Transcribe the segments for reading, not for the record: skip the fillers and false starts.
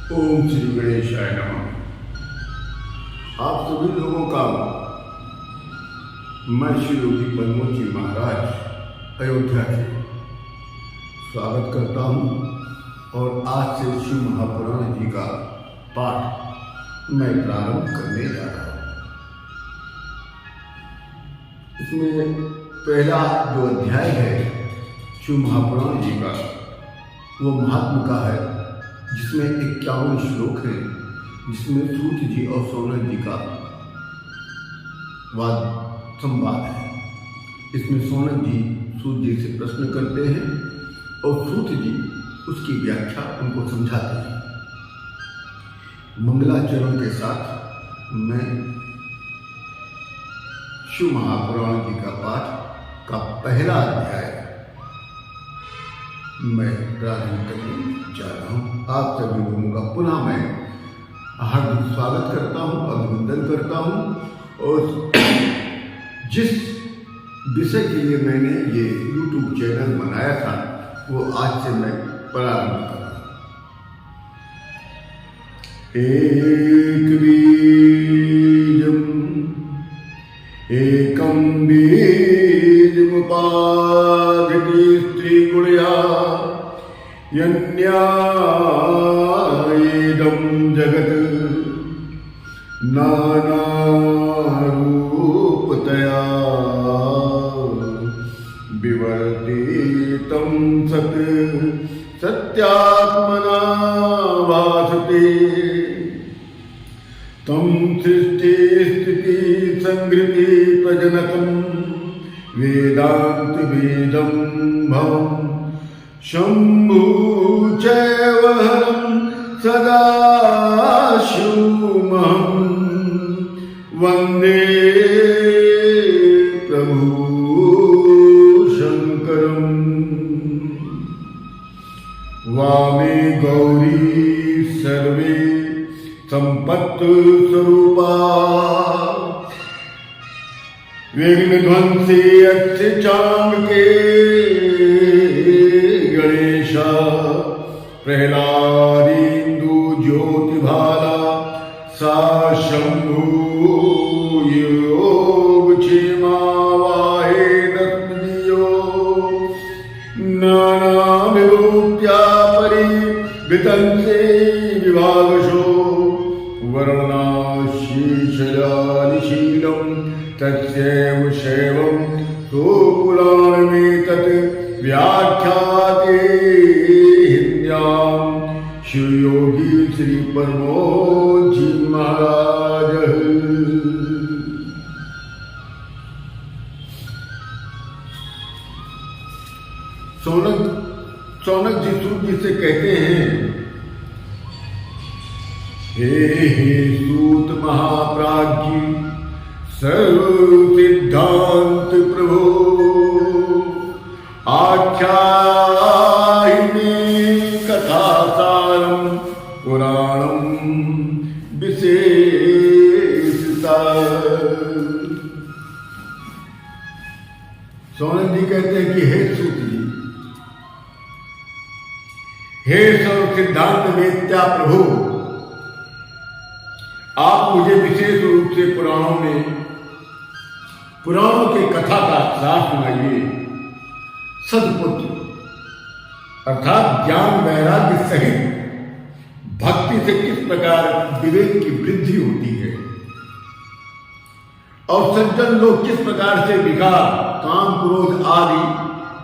ओम श्री गणेशाय नमः। आप सभी लोगों का मैं श्री योगी पद्मो जी महाराज अयोध्या से स्वागत करता हूँ और आज से शिव महापुराण जी का पाठ मैं प्रारंभ करने जा रहा हूँ। इसमें पहला जो अध्याय है शिव महापुराण जी का वो महात्मा का है, जिसमें 51 श्लोक हैं, जिसमें सूत जी और सौनक जी का वाद संवाद है। इसमें सौनक जी सूत जी से प्रश्न करते हैं और सूत जी उसकी व्याख्या उनको समझाते हैं। मंगलाचरण के साथ मैं शिव महापुराण जी का पाठ का पहला अध्याय मैं प्रारंभ करने जा रहा हूँ। आप सभी लोगों का पुनः मैं हार्दिक स्वागत करता हूँ, अभिनंदन करता हूँ। और जिस विषय के लिए मैंने ये YouTube चैनल बनाया था वो आज से मैं प्रारंभ कर रहा हूँ। एक बीजम एकम बीजमुपाधिति स्त्री गुणया यन्यायेदं जगत् नानारूपतया विवर्तितं सत् सत्यात्मना भासते तं सृष्टि स्थिति संहृति प्रजनकं वेदांत वेदं भवम् शंभु चैवहरं सदा शिवमहं वंदे प्रभु शंकरं। वामे गौरी सर्वे संपत्ति स्वरूपा विघ्न ध्वंसी अच्छे चांग के गणेशा प्रहलादीन्दु ज्योति भाला सा शंभु योग क्षेमा वाहे दत्मदियो नाना विभूत्या परि वितंसे विभागशो वर्णनाशीशयादिशीलम् तस्यैव शैवं सोपुराणमेतत् व्याख्याते हिन्द्यां शिवयोगी श्री परमो जी महाराज। सौनक जी सूत जी से कहते हैं, हे सूत महाप्राज्ञ सर्व सिद्धांत प्रभो आख्यायिनी कथासारम पुराणम विशेषता। सौनक जी कहते हैं कि हे सूत जी, हे सर्व सिद्धांत वेत्या प्रभु, आप मुझे विशेष रूप से पुराणों के कथा का सार सुनाइए। सदपुत्र अर्थात ज्ञान वैराग्य सहित भक्ति से किस प्रकार विवेक की वृद्धि होती है और सज्जन लोग किस प्रकार से विकार काम क्रोध आदि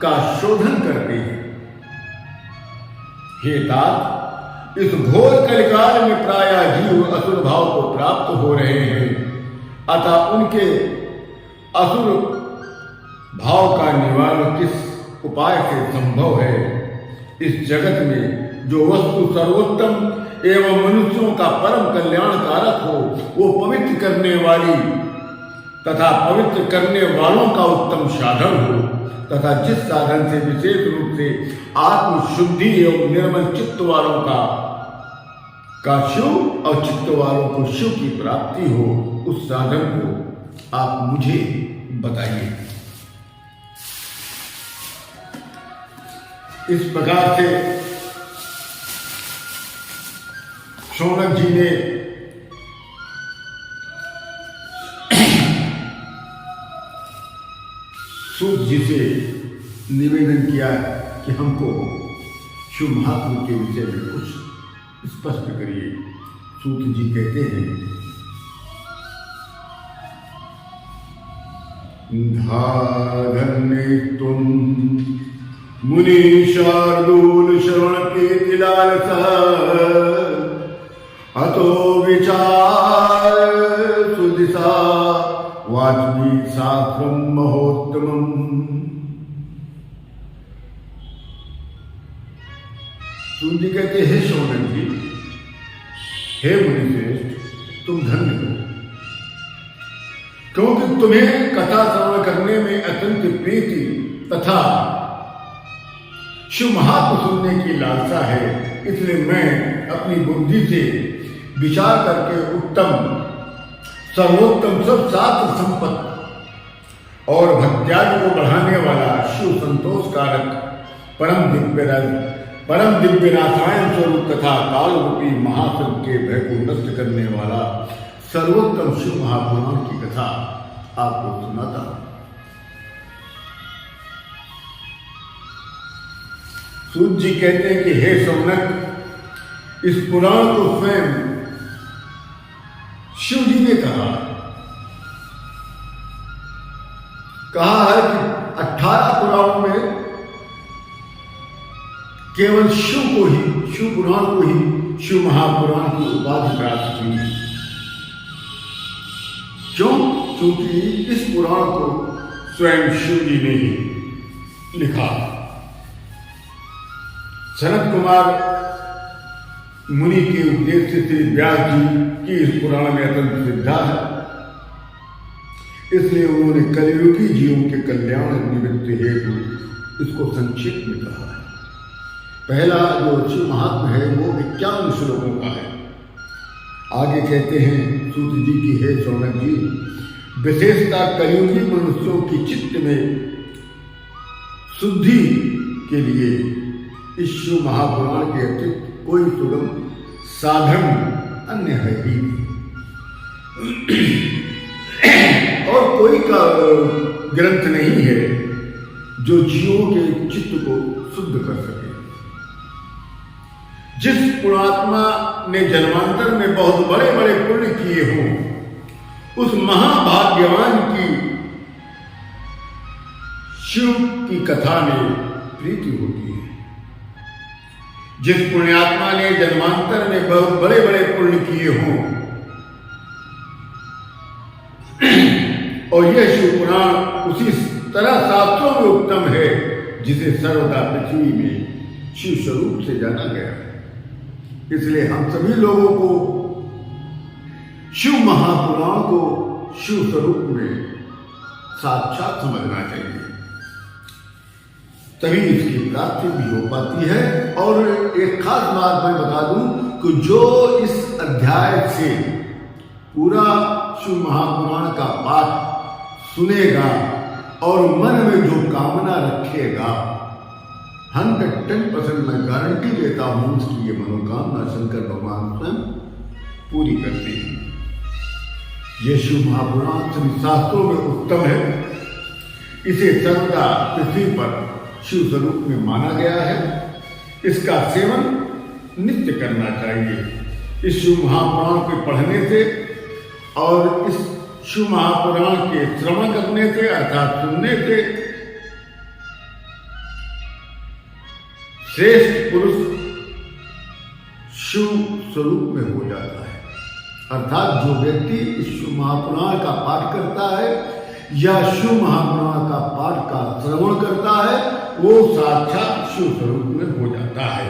का शोधन करते हैं। हे तात, इस घोर कलिकाल में प्रायः जीव असुर भाव को प्राप्त हो रहे हैं, अतः उनके असुर भाव का निवारण किस उपाय से संभव है। इस जगत में जो वस्तु सर्वोत्तम एवं मनुष्यों का परम कल्याणकारक हो, वो पवित्र करने वाली तथा पवित्र करने वालों का उत्तम साधन हो, तथा जिस साधन से विशेष रूप से आत्म शुद्धि एवं निर्मल चित्त वालों का शिव और चित्त वालों को शिव की प्राप्ति हो, उस साधन को आप मुझे बताइए। इस प्रकार से शौनक जी ने सूत जी से निवेदन किया कि हमको शिव महात्मा के विषय में कुछ स्पष्ट करिए। सूत जी कहते हैं, धाधन्य तुम मुनि शार्दूल श्रवण के तिलाल अतो विचार सुदिशा वाचमी शास्त्रम महोत्तमम। सूत जी कहते हैं, शौनक जी, हे मुनिश्रेष्ठ, तुम धन्य हो, क्योंकि तुम्हें कथा श्रवण करने में अत्यंत प्रीति तथा शिव महात्मा सुनने की लालसा है। इसलिए मैं अपनी बुद्धि से विचार करके उत्तम सर्वोत्तम सब शास्त्र संपत्त और भक्त्याग को बढ़ाने वाला शिव संतोष कारक परम दिव्य रासायन स्वरूप तथा काल रूपी महासर्प के भय को नष्ट करने वाला सर्वोत्तम शिव महापुराण की कथा आपको सुनाता हूं। सूत जी कहते हैं कि हे शौनक, इस पुराण को स्वयं शिव जी ने कहा है कि 18 पुराणों में केवल शिव पुराण को ही शिव महापुराण की उपाधि प्राप्त हुई। क्यों? क्योंकि इस पुराण को स्वयं शिव जी ने ही लिखा। सनत कुमार मुनि के उपदेश से श्री व्यास जी की इस पुराण में अत्यंत श्रद्धा है, इसलिए उन्होंने कलियुगी जीवों के कल्याण निमित्त हेतु इसको संक्षेप में कहा है। पहला जो शिव महात्मा है वो 51 श्लोकों का है। आगे कहते हैं सूत जी की, हे शौनक जी, विशेषता कलियुगी मनुष्यों की चित्त में शुद्धि के लिए इस शिव महापुराण के अतिरिक्त कोई सुगम साधन अन्य है ही और कोई का ग्रंथ नहीं है जो जीवों के चित्त को शुद्ध कर सके। जिस पुणात्मा ने जन्मांतर में बहुत बड़े बड़े पुण्य किए हों, उस महाभाग्यवान की शिव की कथा में प्रीति होती है। जिस पुण्यात्मा ने जन्मांतर में बहुत बड़े बड़े पुण्य किए हों और यह शिव पुराण उसी तरह शास्त्रों में उत्तम है जिसे सर्वदा पृथ्वी में शिव स्वरूप से जाना गया है। इसलिए हम सभी लोगों को शिव महापुराण को शिव स्वरूप में साक्षात समझना चाहिए, तभी इसकी प्राप्ति भी हो पाती है। और एक खास बात मैं बता दूं कि जो इस अध्याय से पूरा शिव महापुराण का पाठ सुनेगा और मन में जो कामना रखेगा, 110% मैं गारंटी देता हूं उसकी ये मनोकामना शंकर भगवान स्वयं पूरी करते हैं। ये शिव महापुराण सभी शास्त्रों में उत्तम है। इसे सर्वदा पृथ्वी पर शिव स्वरूप में माना गया है। इसका सेवन नित्य करना चाहिए। इस शिव महापुराण को पढ़ने से और इस शिव महापुराण के श्रवण करने से अर्थात सुनने से श्रेष्ठ पुरुष शिव स्वरूप में हो जाता है। अर्थात जो व्यक्ति इस शिव महापुराण का पाठ करता है या शिव महापुराण का पाठ का श्रवण करता है, वो साक्षात शिव स्वरूप में हो जाता है।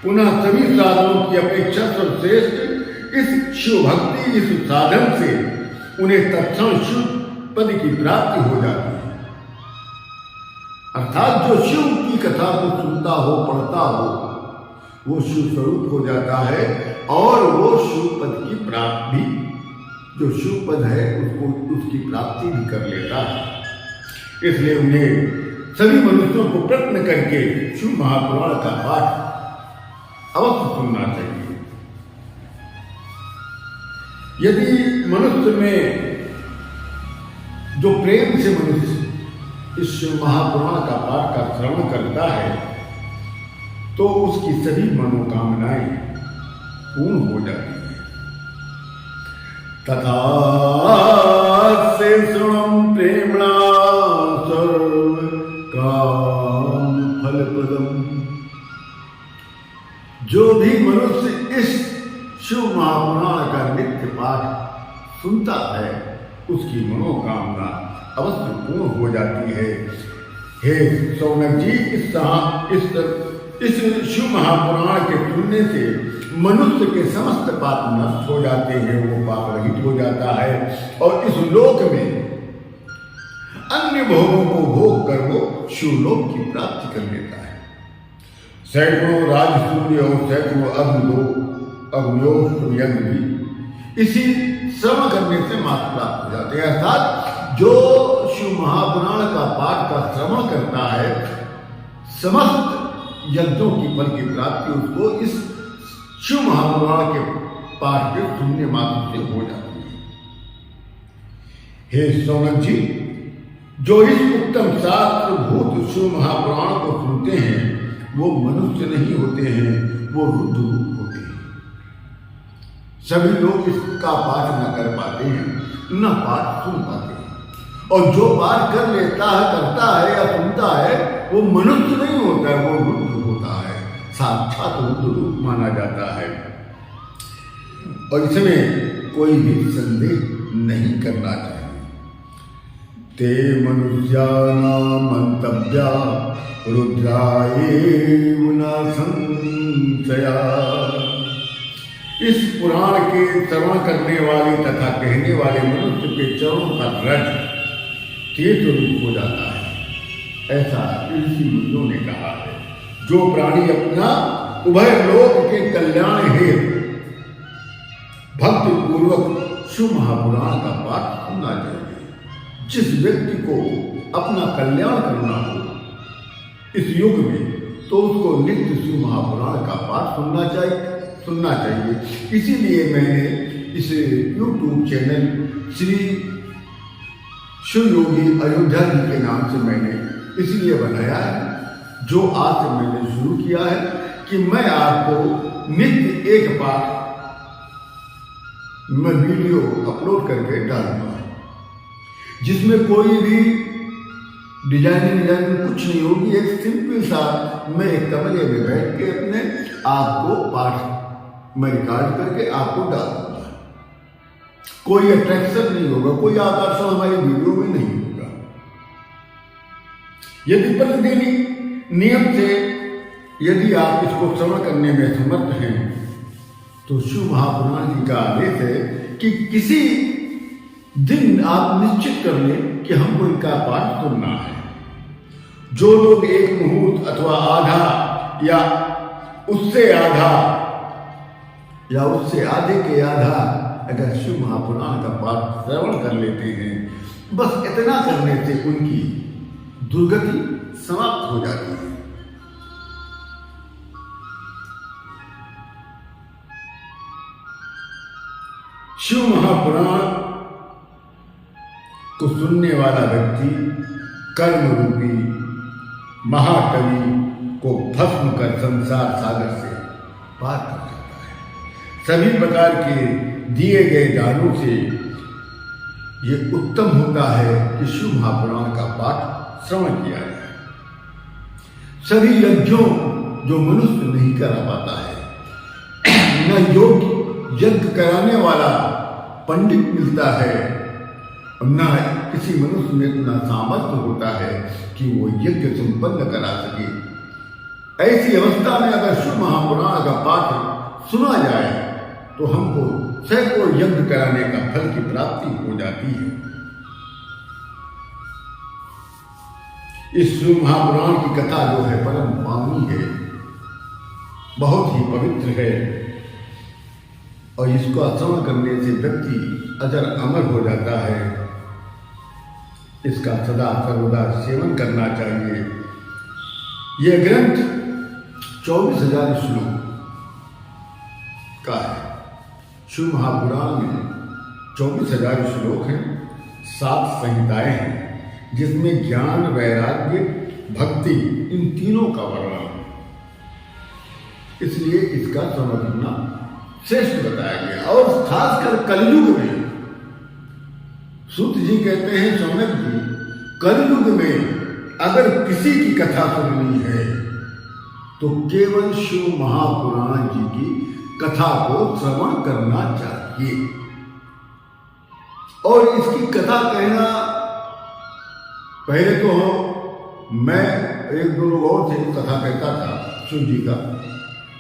पुनः सभी साधनों की अपेक्षा सर्वश्रेष्ठ इस शिव भक्ति, इस साधन से उन्हें तत्क्षण शिव पद की प्राप्ति हो जाती है। अर्थात जो शिव की कथा को सुनता हो, पढ़ता हो, वो शिव स्वरूप हो जाता है और वो शिव पद की प्राप्ति, जो शिव पद है उसको उसकी प्राप्ति भी कर लेता है। इसलिए उन्हें सभी मनुष्यों को प्रयत्न करके शिव महापुराण का पाठ अवश्य सुनना चाहिए। यदि मनुष्य में जो प्रेम से मनुष्य इस महापुराण का पाठ का श्रवण करता है तो उसकी सभी मनोकामनाएं पूर्ण हो जाती हैं। तथा शेषणम प्रेमणा सर्व काम फलप्रदम। जो भी मनुष्य इस शिव महापुराण का नित्य पाठ सुनता है उसकी मनोकामना अवश्य पूर्ण हो जाती है। हे सौनक जी, इस शिव महापुराण के सुनने से मनुष्य के समस्त पाप नष्ट हो जाते हैं, वो पाप रहित हो जाता है और इस लोक में अन्य भोगों को भोग कर वो शिवलोक की प्राप्ति कर लेता है। सैकड़ों राजसूय और सैकड़ों अग्नियों यज्ञ भी इसी श्रवण करने से मात्र प्राप्त हो जाते हैं। अर्थात जो शिव महापुराण का पाठ का श्रवण करता है समस्त यज्ञों की फल की प्राप्ति उसको इस शिव महापुराण के पाठ के सुनने मात्र से हो जाती है। हे सौनक जी, जो इस उत्तम शास्त्रभूत शिव महापुराण को सुनते हैं वो मनुष्य नहीं होते हैं, वो रुद्र रूप होते हैं। सभी लोग इसका पाठ न कर पाते हैं, न पाठ सुन पाते हैं, और जो पाठ कर लेता है, करता है या सुनता है वो मनुष्य नहीं होता है, वो रुद्र होता है, साक्षात रुद्र रूप माना जाता है। और इसमें कोई भी संदेह नहीं करना चाहिए। ते मनुष्याणां मंतव्या रुद्राएव न संशया। इस पुराण के श्रवण करने वाले तथा कहने वाले मनुष्य के चरणों का रज तीर्थ रूप हो जाता है, ऐसा ऋषि मुनियों ने कहा है। जो प्राणी अपना उभय लोक के कल्याण हेतु भक्ति पूर्वक शिव महापुराण का पाठ सुनना चाहिए। जिस व्यक्ति को अपना कल्याण करना हो इस युग में तो उसको नित्य शिव महापुराण का पाठ सुनना चाहिए। इसीलिए मैंने इस YouTube चैनल श्री शिव योगी अयोध्या जी के नाम से मैंने इसलिए बनाया है, जो आज से मैंने शुरू किया है कि मैं आपको नित्य एक पाठ मैं वीडियो अपलोड करके डालूंगा, जिसमें कोई भी डिजाइनिंग कुछ नहीं होगी। एक सिंपल सा मैं एक कमरे में बैठ के अपने आपको पाठ मैं रिकॉर्ड करके आपको डाल दूंगा। कोई अट्रैक्शन नहीं होगा, कोई आकर्षण हमारी वीडियो में नहीं होगा। यदि प्रतिदिन नियम से यदि आप इसको श्रवण करने में समर्थ हैं तो शिव महापुराण जी का आदेश है कि किसी दिन आप निश्चित कर लें कि हमको इनका पाठ सुनना है। जो लोग एक मुहूर्त अथवा आधा या उससे आधा या उससे आधे के आधा अगर शिव महापुराण का पाठ श्रवण कर लेते हैं, बस इतना करने से उनकी दुर्गति समाप्त हो जाती है। शिव महापुराण को सुनने वाला व्यक्ति कर्म रूपी महाकवि को भस्म कर संसार सागर से पार कर सकता है। सभी प्रकार के दिए गए दानों से ये उत्तम होता है कि शिव महापुराण का पाठ श्रवण किया जाए। सभी यज्ञों जो मनुष्य नहीं करा पाता है, न योग्य यज्ञ कराने वाला पंडित मिलता है, न किसी मनुष्य में इतना सामर्थ्य होता है कि वो यज्ञ संपन्न करा सके। ऐसी अवस्था में अगर शिव महापुराण का पाठ सुना जाए तो हमको सैकड़ों यज्ञ कराने का फल की प्राप्ति हो जाती है। इस शिव महापुराण की कथा जो है परम पावनी है, बहुत ही पवित्र है, और इसको श्रवण करने से व्यक्ति अजर अमर हो जाता है। इसका सदा सर्वदा सेवन करना चाहिए। यह ग्रंथ 24,000 श्लोक का है। शिव महापुराण में 24,000 श्लोक हैं, 7 संहिताएं हैं, जिसमें ज्ञान, वैराग्य, भक्ति इन तीनों का वर्णन है। इसलिए इसका समझना श्रेष्ठ बताया गया। और खासकर कलयुग में सूत जी कहते हैं, सौनक जी, कलयुग में अगर किसी की कथा सुननी है तो केवल शिव महापुराण जी की कथा को श्रवण करना चाहिए। और इसकी कथा कहना, पहले तो मैं एक दो लोग और थे कथा कहता था शिव जी का,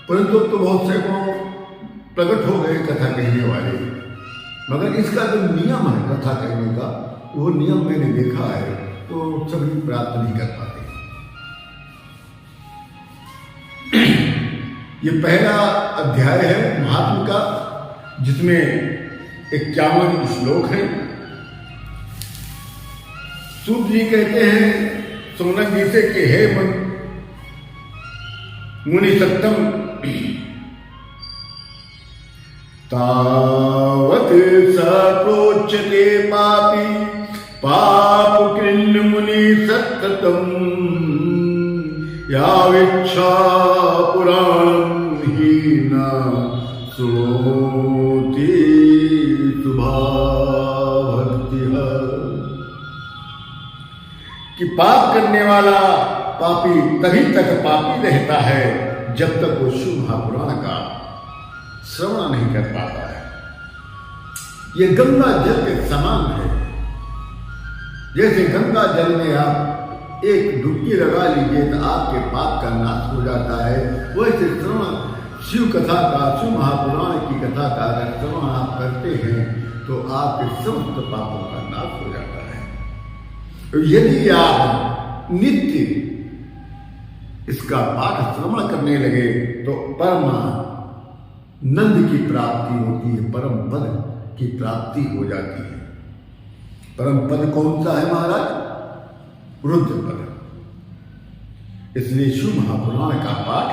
परंतु तो बहुत से को प्रकट हो गए कथा कहने वाले। मगर इसका जो नियम है कथा कहने का, वो नियम मैंने देखा है तो सभी प्राप्त नहीं कर पाते। ये पहला अध्याय है महात्म का, जिसमें 51 श्लोक है। सूत जी कहते हैं सौनक जी से कि हे मुनि सत्तम, तावत सप्रोच्यते पापी पाप कृन्न मुनि सत्तम, याविच्छा पुराणं ही न श्रोति शुभाभक्तिः। कि पाप करने वाला पापी तभी तक पापी रहता है जब तक वो शिव महापुराण का श्रवण नहीं कर पाता है। ये गंगा जल के समान है। जैसे गंगा जल में आप एक डुबकी लगा लीजिए तो आपके पाप का नाश हो जाता है, वैसे श्रवण शिव कथा का, शिव महापुराण की कथा का अगर श्रवण आप करते हैं तो आपके समस्त पापों का नाश हो जाता है। तो यदि आप नित्य इसका पाठ श्रवण करने लगे तो परमानंद की प्राप्ति होती है, परम पद की प्राप्ति हो जाती है। परम पद कौन सा है महाराज? रुद्र पद। इसलिए शिव महापुराण का पाठ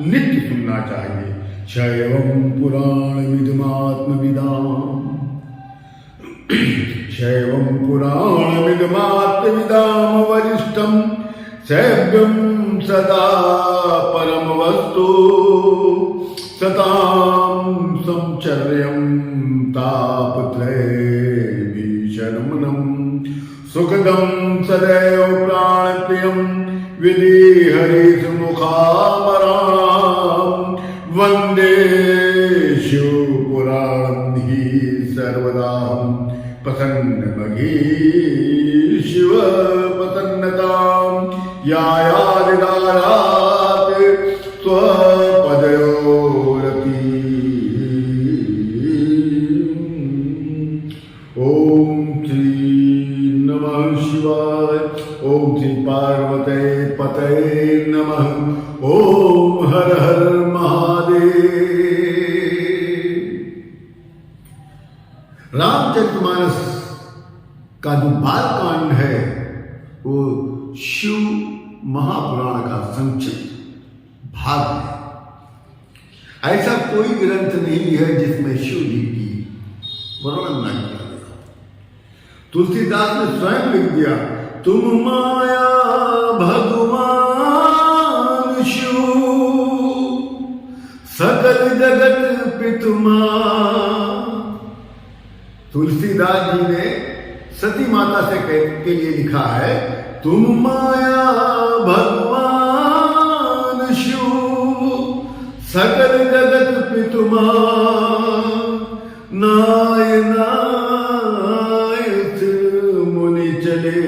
नित्य सुनना चाहिए। शैवं पुराणमिदमात्मविदाम्, शैवं पुराणमिदमात्मविदाम् वरिष्ठं शैव्यं सदा परम वस्तु, सतां संचर्यं तापत्रयभीषणं सुखदं सदैव प्राणप्रियं विधि हरिसुमुखामरां, वन्दे शिवपुराणं हि सर्वदाहं प्रसन्नमघी शिवप्रसन्नतां यायादिदारात् स्वपदयोरपि। ओम श्री नमः शिवाय। ओम श्री पार्वते पतये नमः। ओम हर हर महादेव। रामचरितमानस का जो बालकांड है वो शिव महापुराण का संक्षिप्त भाग है। ऐसा कोई ग्रंथ नहीं है जिसमें शिव जी की वर्णन न किया गया। तुलसीदास ने स्वयं लिख दिया, तुम माया भगवान शिव, सकल जगत पितुमा। तुलसीदास जी ने सती माता से के लिए लिखा है, तुम माया भगवान शिव, सकल जगत पितुमा। नाय नाय मुनि चले,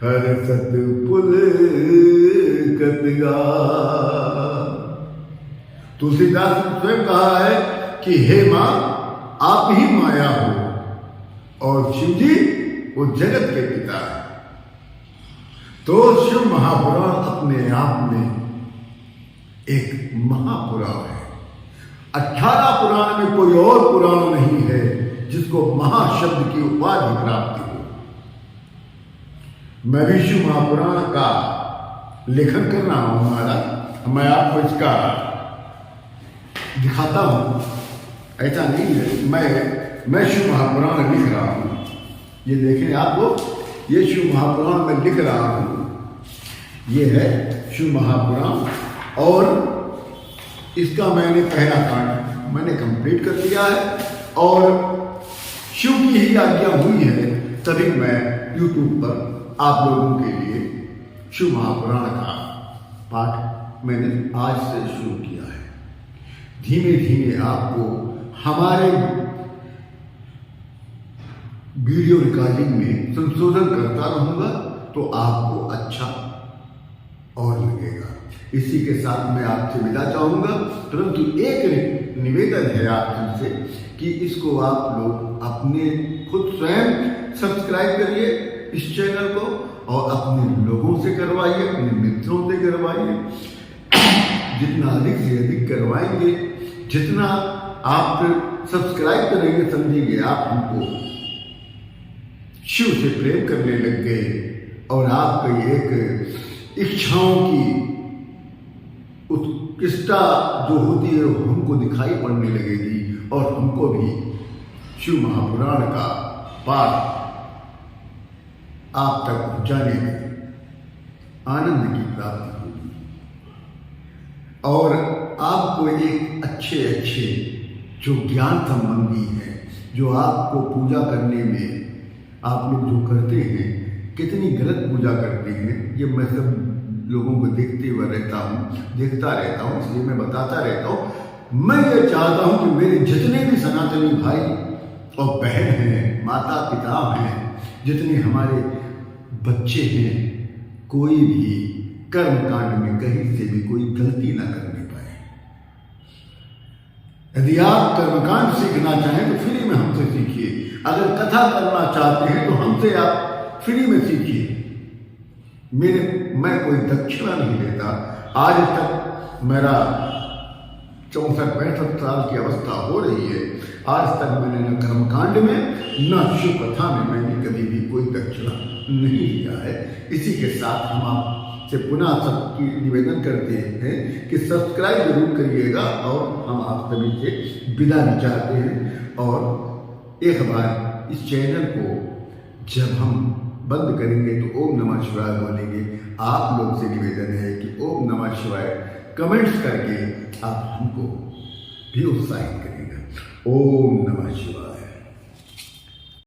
हर सत पुल कतगा। तुलसीदास ने स्वयं कहा है कि हे मां, आप ही माया हो और शिव जी वो जगत के पिता है। तो शिव महापुराण अपने आप में एक महापुराण है। 18 पुराण में कोई और पुराण नहीं है जिसको महाशब्द की उपाधि प्राप्त हो। मैं भी शिव महापुराण का लेखन कर रहा हूं महाराज, मैं आपको इसका दिखाता हूं। ऐसा नहीं है मैं मैं शिव महापुराण लिख रहा हूँ। ये देखें आप लोग, ये शिव महापुराण मैं लिख रहा हूँ। ये है शिव महापुराण और इसका मैंने पहला कांड मैंने कंप्लीट कर दिया है और शिव की ही आज्ञा हुई है तभी मैं YouTube पर आप लोगों के लिए शिव महापुराण का पाठ मैंने आज से शुरू किया है। धीमे धीमे आपको हमारे वीडियो रिकॉर्डिंग में संशोधन करता रहूंगा तो आपको अच्छा और लगेगा। इसी के साथ मैं आपसे विदा चाहूंगा, परंतु एक निवेदन है आपसे कि इसको आप लोग अपने खुद स्वयं सब्सक्राइब करिए इस चैनल को और अपने लोगों से करवाइए, अपने मित्रों से करवाइए। जितना अधिक से अधिक करवाएंगे, जितना आप सब्सक्राइब करेंगे, समझिए आप हमको शिव से प्रेम करने लग गए और आपकी एक इच्छाओं की उत्कृष्टता जो होती है वो हमको दिखाई पड़ने लगेगी और हमको भी शिव महापुराण का पाठ आप तक पहुंचाने में आनंद की प्राप्ति होगी और आपको एक अच्छे जो ज्ञान संबंधी है, जो आपको पूजा करने में आप लोग जो करते हैं, कितनी गलत पूजा करते हैं, ये मैं सब लोगों को देखता रहता हूँ, इसलिए मैं बताता रहता हूँ। मैं ये चाहता हूँ कि मेरे जितने भी सनातनी भाई और बहन हैं, माता पिता हैं, जितने हमारे बच्चे हैं, कोई भी कर्म कांड में कहीं से भी कोई गलती ना करने पाए। यदि आप कर्मकांड सीखना चाहें तो फ्री में हमसे सीखिए। अगर कथा करना चाहते हैं तो हमसे आप फ्री में सीखिए। मैं कोई दक्षिणा नहीं लेता। आज तक मेरा 64-65 साल की अवस्था हो रही है, आज तक मैंने न कर्मकांड में न शिव कथा में मैंने कभी भी कोई दक्षिणा नहीं लिया है। इसी के साथ हम आपसे पुनः सबकी निवेदन करते हैं कि सब्सक्राइब जरूर करिएगा और हम आप सभी से विदा भी चाहते हैं। और एक बार इस चैनल को जब हम बंद करेंगे तो ओम नमः शिवाय बोलेंगे। आप लोग से निवेदन है कि ओम नमः शिवाय कमेंट्स करके आप हमको भी उत्साहित करिएगा। ओम नमः शिवाय।